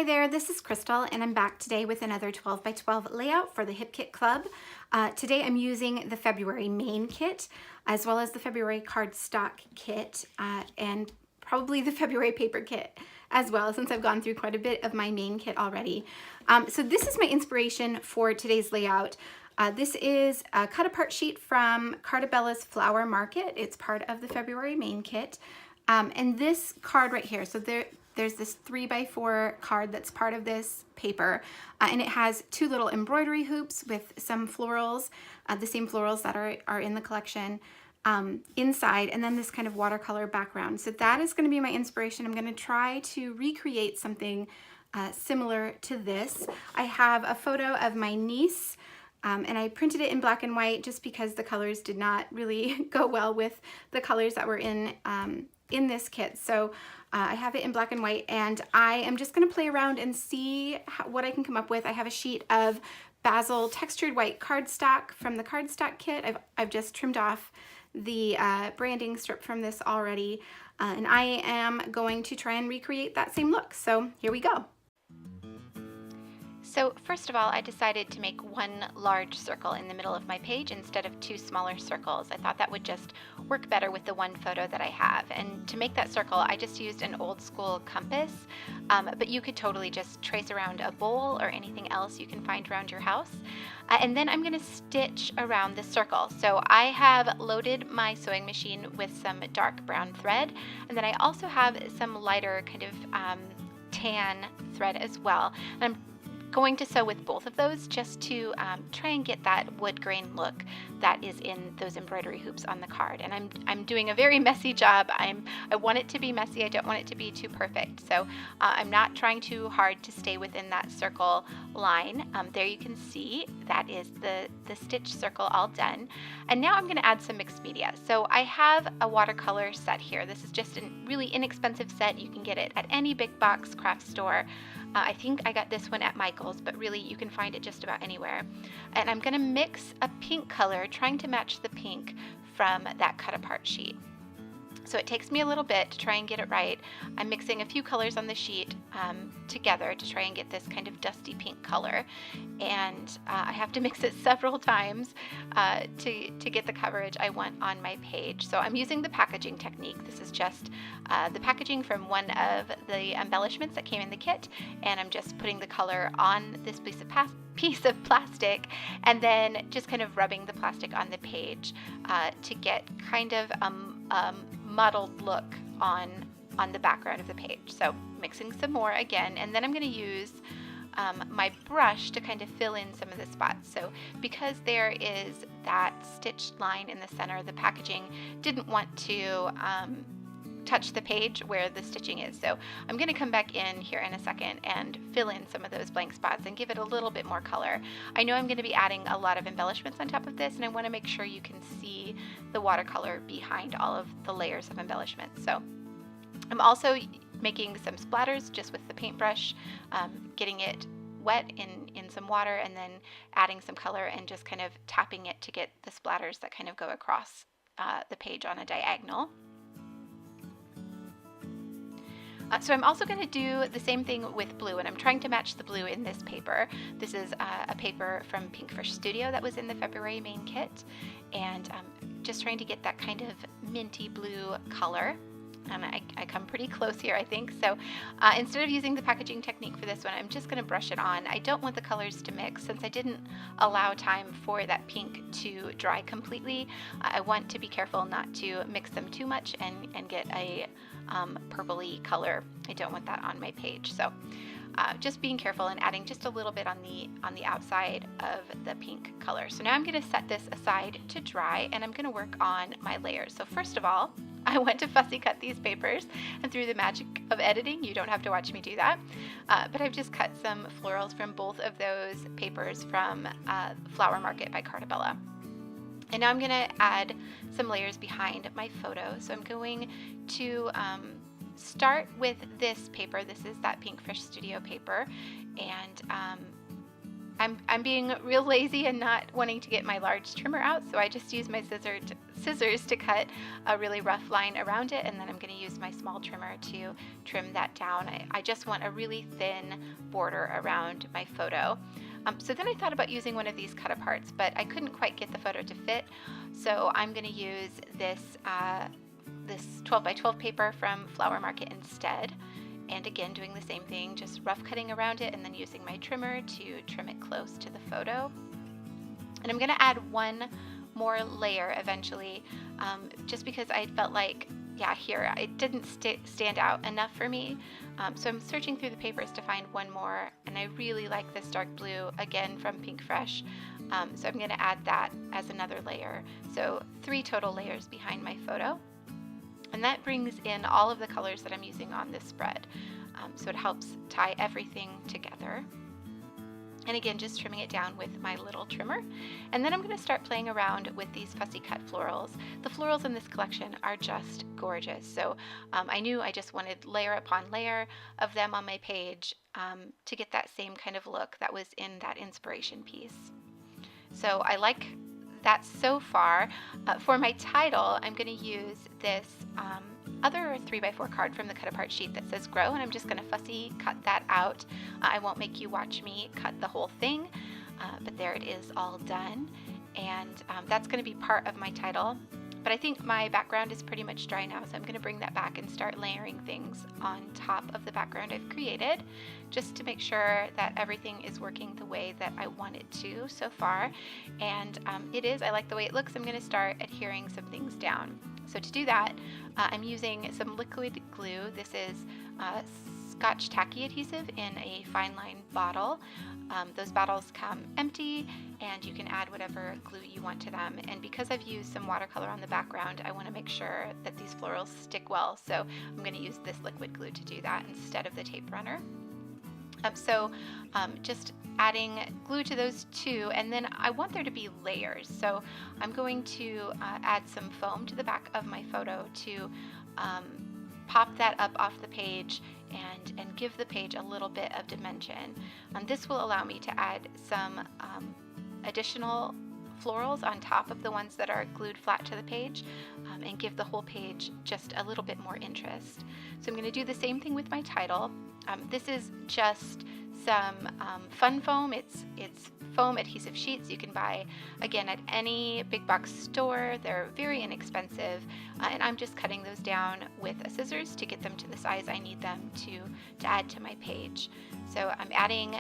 Hi there, this is Crystal and I'm back today with another 12 by 12 layout for the Hip Kit Club. Today I'm using the February main kit as well as the February cardstock kit and probably the February paper kit as well, since I've gone through quite a bit of my main kit already. So this is my inspiration for today's layout. This is a cut apart sheet from Cartabella's Flower Market. It's part of the February main kit. And this card right here, so there's this 3x4 card that's part of this paper, and it has two little embroidery hoops with some florals, the same florals that are in the collection inside, and then this kind of watercolor background. So that is going to be my inspiration. I'm going to try to recreate something similar to this. I have a photo of my niece, and I printed it in black and white just because the colors did not really go well with the colors that were in this kit. So I have it in black and white, and I am just going to play around and see what I can come up with. I have a sheet of Basil textured white cardstock from the cardstock kit. I've just trimmed off the branding strip from this already, and I am going to try and recreate that same look. So here we go. So first of all, I decided to make one large circle in the middle of my page instead of two smaller circles. I thought that would just work better with the one photo that I have. And to make that circle, I just used an old school compass, but you could totally just trace around a bowl or anything else you can find around your house. And then I'm going to stitch around the circle. So I have loaded my sewing machine with some dark brown thread, and then I also have some lighter kind of tan thread as well. And I'm going to sew with both of those just to try and get that wood grain look that is in those embroidery hoops on the card. And I'm doing a very messy job. I want it to be messy. I don't want it to be too perfect. So I'm not trying too hard to stay within that circle line. There you can see that is the stitch circle all done. And now I'm going to add some mixed media. So I have a watercolor set here. This is just a really inexpensive set. You can get it at any big box craft store. I think I got this one at Michael's, but really you can find it just about anywhere. And I'm going to mix a pink color, trying to match the pink from that cut apart sheet. So it takes me a little bit to try and get it right. I'm mixing a few colors on the sheet together to try and get this kind of dusty pink color. And I have to mix it several times to get the coverage I want on my page. So I'm using the packaging technique. This is just the packaging from one of the embellishments that came in the kit. And I'm just putting the color on this piece of plastic and then just kind of rubbing the plastic on the page to get kind of mottled look on the background of the page. So mixing some more again, and then I'm going to use my brush to kind of fill in some of the spots. So because there is that stitched line in the center, the packaging didn't want to touch the page where the stitching is. So I'm going to come back in here in a second and fill in some of those blank spots and give it a little bit more color. I know I'm going to be adding a lot of embellishments on top of this, and I want to make sure you can see the watercolor behind all of the layers of embellishments. So I'm also making some splatters just with the paintbrush, getting it wet in some water and then adding some color and just kind of tapping it to get the splatters that kind of go across the page on a diagonal. So I'm also going to do the same thing with blue, and I'm trying to match the blue in this paper. This is a paper from Pinkfish Studio that was in the February main kit, and just trying to get that kind of minty blue color. And I come pretty close here, I think. So instead of using the packaging technique for this one, I'm just going to brush it on. I don't want the colors to mix since I didn't allow time for that pink to dry completely. I want to be careful not to mix them too much and get a purpley color. I don't want that on my page. So just being careful and adding just a little bit on the outside of the pink color. So now I'm going to set this aside to dry, and I'm going to work on my layers. So first of all, I went to fussy cut these papers, and through the magic of editing, you don't have to watch me do that, but I've just cut some florals from both of those papers from Flower Market by Cartabella. And now I'm going to add some layers behind my photo. So I'm going to start with this paper. This is that Pinkfish Studio paper, and I'm being real lazy and not wanting to get my large trimmer out, so I just use my scissors to cut a really rough line around it, and then I'm going to use my small trimmer to trim that down. I just want a really thin border around my photo. So then I thought about using one of these cut aparts, but I couldn't quite get the photo to fit, so I'm going to use this 12 by 12 paper from Flower Market instead. And again, doing the same thing, just rough cutting around it and then using my trimmer to trim it close to the photo. And I'm going to add one more layer eventually, just because I felt like, yeah, here, it didn't stand out enough for me. So I'm searching through the papers to find one more, and I really like this dark blue, again, from Pinkfresh. So I'm going to add that as another layer. So 3 total layers behind my photo. And that brings in all of the colors that I'm using on this spread. So it helps tie everything together. And again, just trimming it down with my little trimmer. And then I'm going to start playing around with these fussy cut florals. The florals in this collection are just gorgeous. So I knew I just wanted layer upon layer of them on my page to get that same kind of look that was in that inspiration piece. So I like that so far. For my title, I'm going to use this other 3x4 card from the cut apart sheet that says grow, and I'm just going to fussy cut that out. I won't make you watch me cut the whole thing, but there it is all done, and that's going to be part of my title. But I think my background is pretty much dry now, so I'm going to bring that back and start layering things on top of the background I've created, just to make sure that everything is working the way that I want it to so far. And it is. I like the way it looks. I'm going to start adhering some things down. So to do that, I'm using some liquid glue. This is Scotch Tacky adhesive in a fine line bottle. Those bottles come empty, and you can add whatever glue you want to them. And because I've used some watercolor on the background, I want to make sure that these florals stick well. So I'm going to use this liquid glue to do that instead of the tape runner. Just adding glue to those 2, and then I want there to be layers. So I'm going to add some foam to the back of my photo to pop that up off the page and give the page a little bit of dimension. This will allow me to add some additional florals on top of the ones that are glued flat to the page, and give the whole page just a little bit more interest. So I'm going to do the same thing with my title. This is just some fun foam. It's foam adhesive sheets you can buy, again, at any big box store. They're very inexpensive, and I'm just cutting those down with a scissors to get them to the size I need them to add to my page. So I'm adding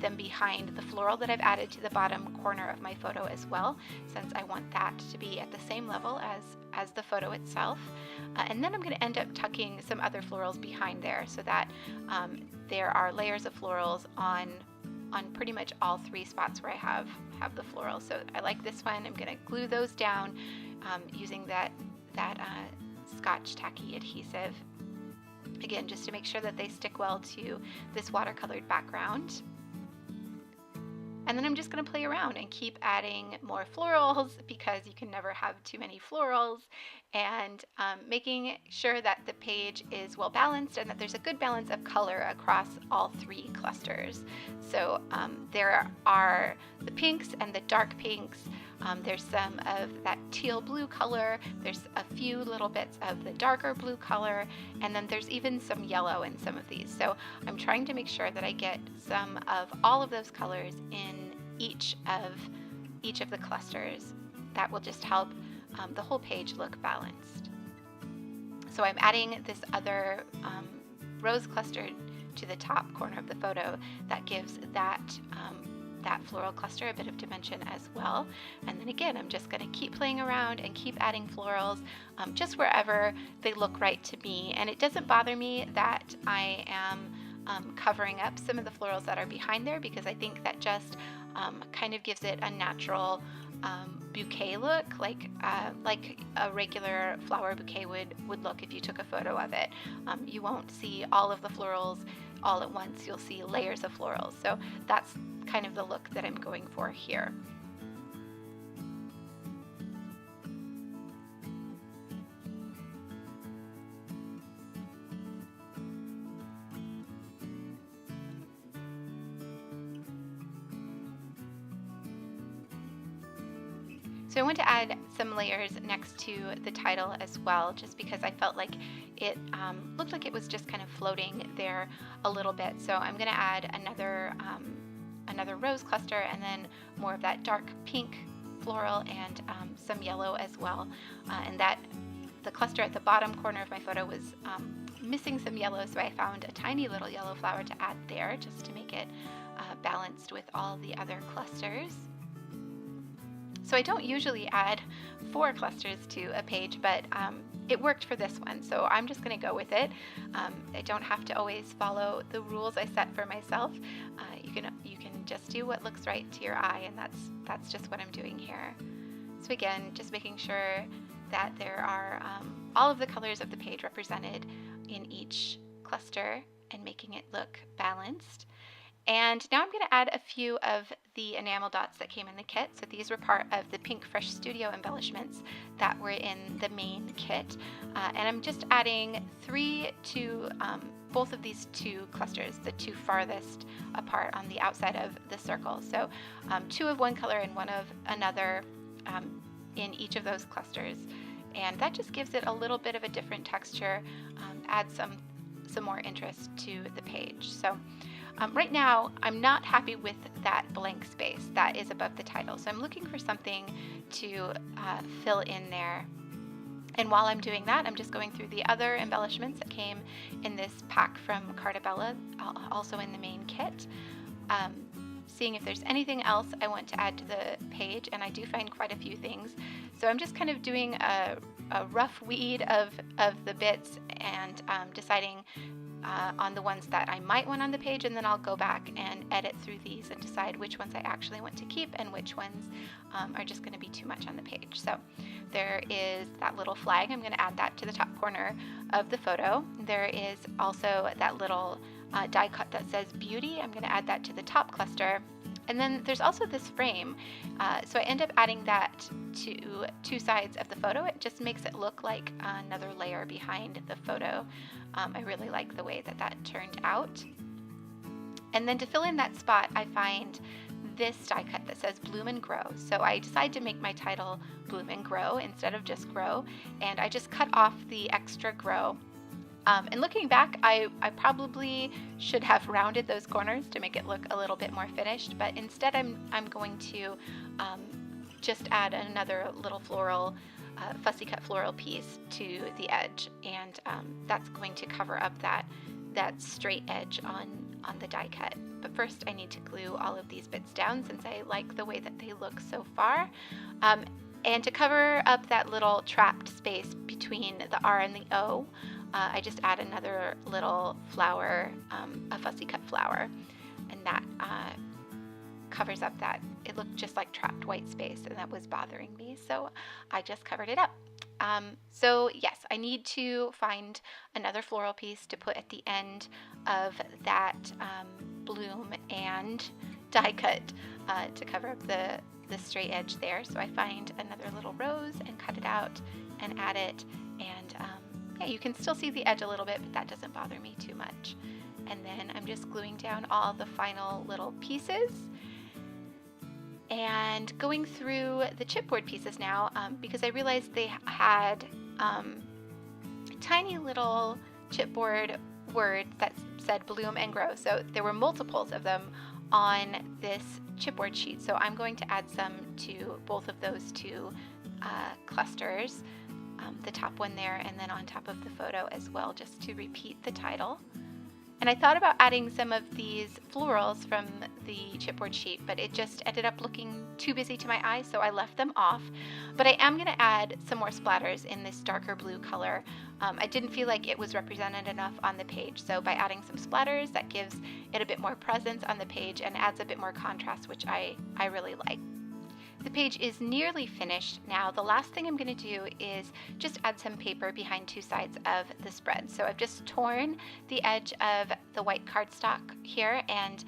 them behind the floral that I've added to the bottom corner of my photo as well, since I want that to be at the same level as the photo itself. And then I'm going to end up tucking some other florals behind there, so that there are layers of florals on pretty much all 3 spots where I have the florals. So I like this one. I'm going to glue those down using that Scotch Tacky adhesive. Again, just to make sure that they stick well to this watercolored background. And then I'm just going to play around and keep adding more florals, because you can never have too many florals, and making sure that the page is well balanced and that there's a good balance of color across all 3 clusters. So there are the pinks and the dark pinks. There's some of that teal blue color. There's a few little bits of the darker blue color, and then there's even some yellow in some of these. So I'm trying to make sure that I get some of all of those colors in each of the clusters. That will just help the whole page look balanced. So I'm adding this other rose cluster to the top corner of the photo that gives that floral cluster a bit of dimension as well. And then again, I'm just going to keep playing around and keep adding florals just wherever they look right to me. And it doesn't bother me that I am covering up some of the florals that are behind there, because I think that just kind of gives it a natural bouquet look, like a regular flower bouquet would look if you took a photo of it. You won't see all of the florals all at once. You'll see layers of florals. So that's kind of the look that I'm going for here. So I want to add some layers next to the title as well, just because I felt like it looked like it was just kind of floating there a little bit. So I'm going to add another rose cluster, and then more of that dark pink floral, and some yellow as well. And that the cluster at the bottom corner of my photo was missing some yellow, so I found a tiny little yellow flower to add there just to make it balanced with all the other clusters. So I don't usually add 4 clusters to a page, but it worked for this one, so I'm just going to go with it. I don't have to always follow the rules I set for myself. You can just do what looks right to your eye, and that's just what I'm doing here. So again, just making sure that there are all of the colors of the page represented in each cluster and making it look balanced. And now I'm going to add a few of the enamel dots that came in the kit. So these were part of the Pink Fresh Studio embellishments that were in the main kit. And I'm just adding 3 to both of these 2 clusters, the 2 farthest apart on the outside of the circle. So 2 of one color and 1 of another in each of those clusters. And that just gives it a little bit of a different texture, adds some more interest to the page. So right now, I'm not happy with that blank space that is above the title, so I'm looking for something to fill in there. And while I'm doing that, I'm just going through the other embellishments that came in this pack from Carta Bella, also in the main kit, seeing if there's anything else I want to add to the page, and I do find quite a few things. So I'm just kind of doing a rough weed of the bits and deciding on the ones that I might want on the page, and then I'll go back and edit through these and decide which ones I actually want to keep and which ones are just going to be too much on the page. So there is that little flag. I'm going to add that to the top corner of the photo. There is also that little die cut that says beauty. I'm going to add that to the top cluster. And then there's also this frame. So I end up adding that to 2 sides of the photo. It just makes it look like another layer behind the photo. I really like the way that turned out. And then to fill in that spot, I find this die cut that says Bloom and Grow. So I decided to make my title Bloom and Grow instead of just Grow. And I just cut off the extra Grow. And looking back, I probably should have rounded those corners to make it look a little bit more finished, but instead I'm going to just add another little floral, fussy cut floral piece to the edge, and that's going to cover up that straight edge on the die cut. But first I need to glue all of these bits down since I like the way that they look so far. And to cover up that little trapped space between the R and the O, I just add another little flower, a fussy cut flower, and that covers up that. It looked just like trapped white space, and that was bothering me, so I just covered it up. So yes, I need to find another floral piece to put at the end of that bloom and die cut to cover up the straight edge there. So I find another little rose and cut it out and add it, and yeah, you can still see the edge a little bit, but that doesn't bother me too much. And then I'm just gluing down all the final little pieces and going through the chipboard pieces now, because I realized they had tiny little chipboard words that said Bloom and Grow. So there were multiples of them on this chipboard sheet. So I'm going to add some to both of those 2 clusters. The top one there, and then on top of the photo as well, just to repeat the title. And I thought about adding some of these florals from the chipboard sheet, but it just ended up looking too busy to my eye, so I left them off. But I am going to add some more splatters in this darker blue color. I didn't feel like it was represented enough on the page, so by adding some splatters, that gives it a bit more presence on the page and adds a bit more contrast, which I really like. The page is nearly finished now. The last thing I'm going to do is just add some paper behind 2 sides of the spread. So I've just torn the edge of the white cardstock here and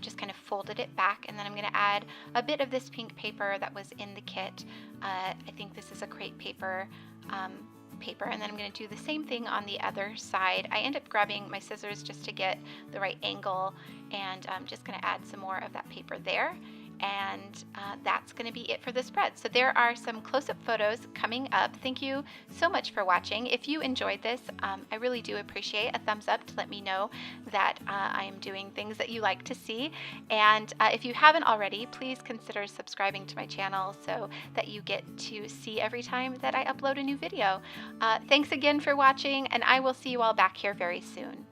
just kind of folded it back, and then I'm going to add a bit of this pink paper that was in the kit. I think this is a crepe paper, and then I'm going to do the same thing on the other side. I end up grabbing my scissors just to get the right angle, and I'm just going to add some more of that paper there. And that's going to be it for the spread. So there are some close-up photos coming up. Thank you so much for watching. If you enjoyed this, I really do appreciate a thumbs up to let me know that I am doing things that you like to see. And if you haven't already, please consider subscribing to my channel so that you get to see every time that I upload a new video. Thanks again for watching, and I will see you all back here very soon.